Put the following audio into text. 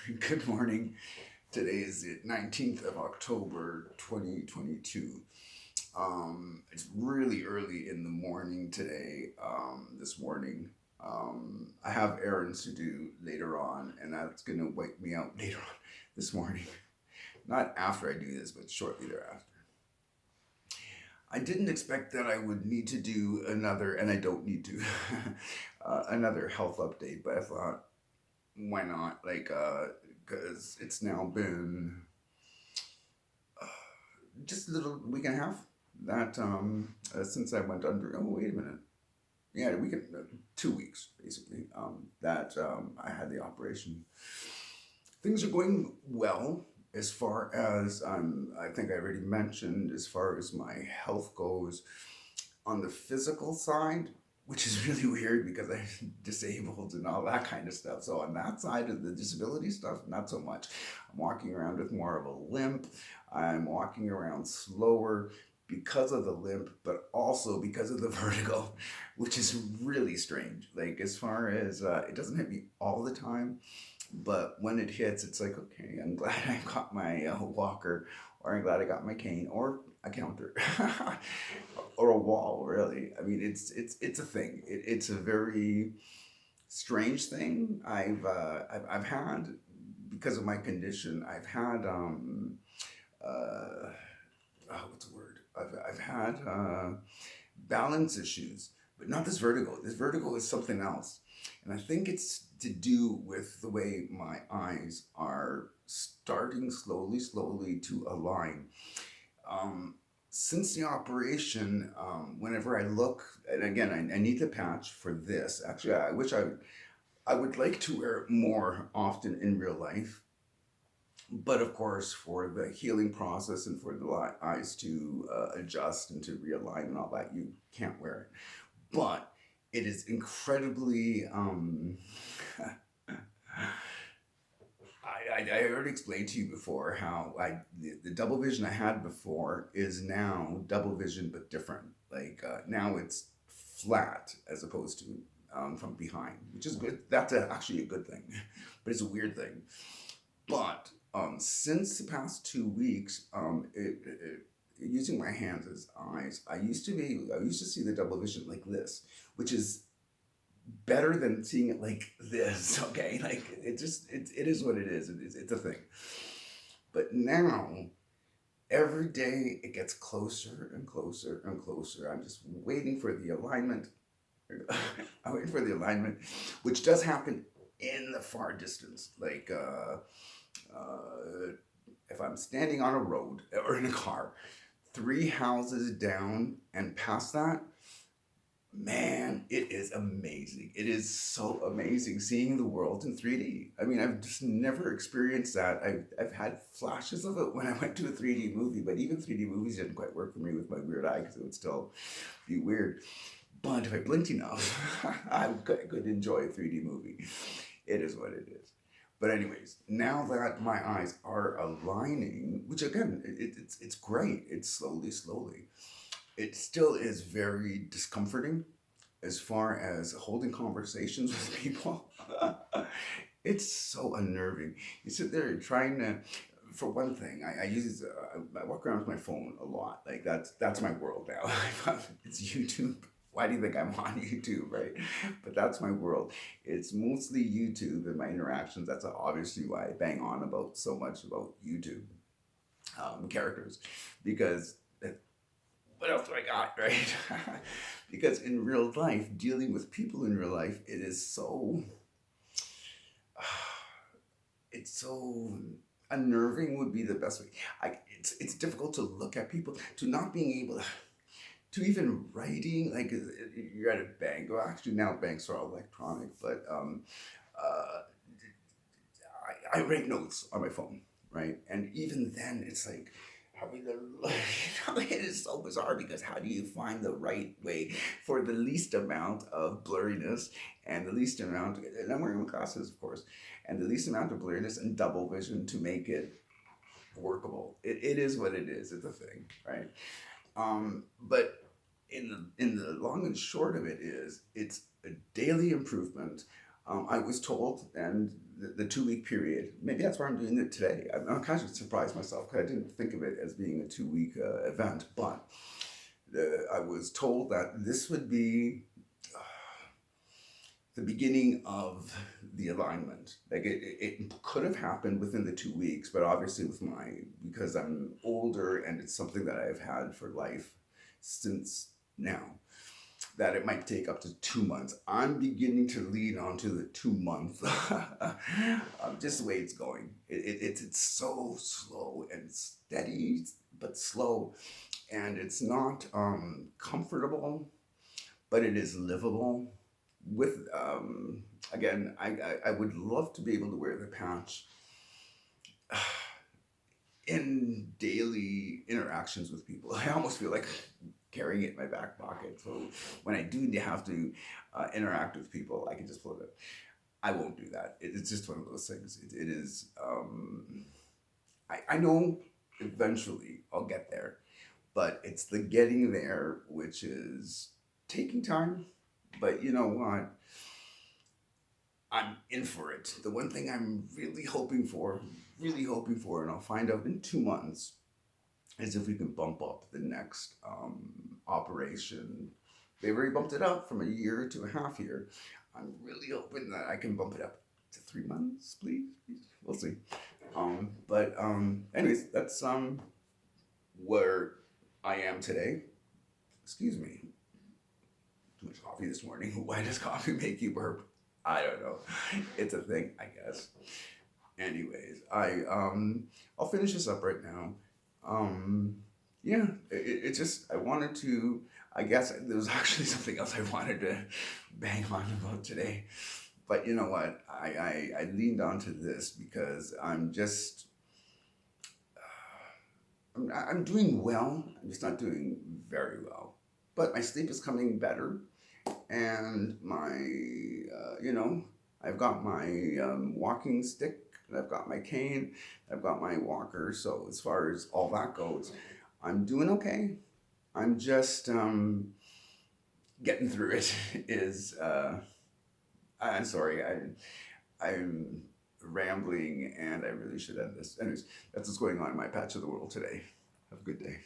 Good morning. Today is the 19th of October 2022. It's really early in the morning today. This morning. I have errands to do later on, and that's going to wake me out later on this morning. Not after I do this, but shortly thereafter. I didn't expect that I would need to do another, and I don't need to, another health update, but I thought, why not? Because it's now been just a little week and a half that since I went under. Oh, wait a minute. Yeah, a week, 2 weeks basically. That I had the operation. Things are going well as far as I think I already mentioned as far as my health goes. On the physical side, which is really weird because I'm disabled and all that kind of stuff. So on that side of the disability stuff, not so much. I'm walking around with more of a limp. I'm walking around slower because of the limp, but also because of the vertigo, which is really strange. Like as far as it doesn't hit me all the time, but when it hits, it's like, okay, I'm glad I got my walker, or I'm glad I got my cane, or a counter, or a wall. Really, I mean, it's a thing. It's a very strange thing. I've had because of my condition. I've had what's the word? I've had balance issues, but not this vertigo. This vertigo is something else. And I think it's to do with the way my eyes are starting slowly to align. Um, since the operation, whenever I look, and again, I need the patch for this. Actually, I would like to wear it more often in real life. But of course, for the healing process and for the eyes to adjust and to realign and all that, you can't wear it. But it is incredibly. I already explained to you before how the double vision I had before is now double vision but different. Now it's flat as opposed to from behind, which is good. That's actually a good thing, but it's a weird thing. But since the past 2 weeks, using my hands as eyes, I used to see the double vision like this, which is better than seeing it like this. Okay, like it is what it is. It's a thing. But now every day it gets closer and closer and closer. I'm just waiting for the alignment. I'm waiting for the alignment, which does happen in the far distance. If I'm standing on a road or in a car, 3 houses down and past that, man, it is amazing. It is so amazing seeing the world in 3D. I mean, I've just never experienced that. I've had flashes of it when I went to a 3D movie, but even 3D movies didn't quite work for me with my weird eye because it would still be weird. But if I blinked enough, could enjoy a 3D movie. It is what it is. But anyways, now that my eyes are aligning, which again, it's great. It's slowly. It still is very discomforting as far as holding conversations with people. It's so unnerving. You sit there trying to, for one thing, I walk around with my phone a lot. Like that's my world now. It's YouTube. Why do you think I'm on YouTube, right? But that's my world. It's mostly YouTube and my interactions. That's obviously why I bang on about so much about YouTube characters, because what else do I got, right? Because in real life, dealing with people in real life, it is so, it's so unnerving would be the best way. It's difficult to look at people, to not being able to even writing, like you're at a bank. Well, actually now banks are all electronic, but uh, I write notes on my phone, right? And even then, it's like having the it is so bizarre because how do you find the right way for the least amount of blurriness and the least amount, and I'm wearing my glasses, of course, and the least amount of blurriness and double vision to make it workable. It is what it is. It's a thing, right? But in the long and short of it is, it's a daily improvement. I was told, and the 2 week period, maybe that's why I'm doing it today. I'm kind of surprised myself because I didn't think of it as being a 2 week event, but I was told that this would be the beginning of the alignment. Like it could have happened within the 2 weeks, but obviously because I'm older and it's something that I've had for life since now, that it might take up to 2 months. I'm beginning to lean onto the 2 month, just the way it's going. It's so slow and steady, but slow, and it's not comfortable, but it is livable. With again, I would love to be able to wear the patch in daily interactions with people. I almost feel like carrying it in my back pocket. So when I do have to interact with people, I can just pull it. I won't do that. It's just one of those things. It is. I know eventually I'll get there, but it's the getting there which is taking time. But you know what? I'm in for it. The one thing I'm really hoping for, and I'll find out in 2 months, is if we can bump up the next operation. They've already bumped it up from a year to a half year. I'm really hoping that I can bump it up to 3 months, please. We'll see. Anyways, that's where I am today. Excuse me. Too much coffee this morning. Why does coffee make you burp? I don't know. It's a thing, I guess. Anyways, I'll finish this up right now. Yeah, it just I wanted to. I guess there was actually something else I wanted to bang on about today, but you know what? I leaned onto this because I'm doing well. I'm just not doing very well, but my sleep is coming better, and I've got my walking stick, and I've got my cane, I've got my walker. So as far as all that goes, I'm doing okay. I'm just getting through it. Is I'm sorry, I'm rambling, and I really should end this. Anyways, that's what's going on in my patch of the world today. Have a good day.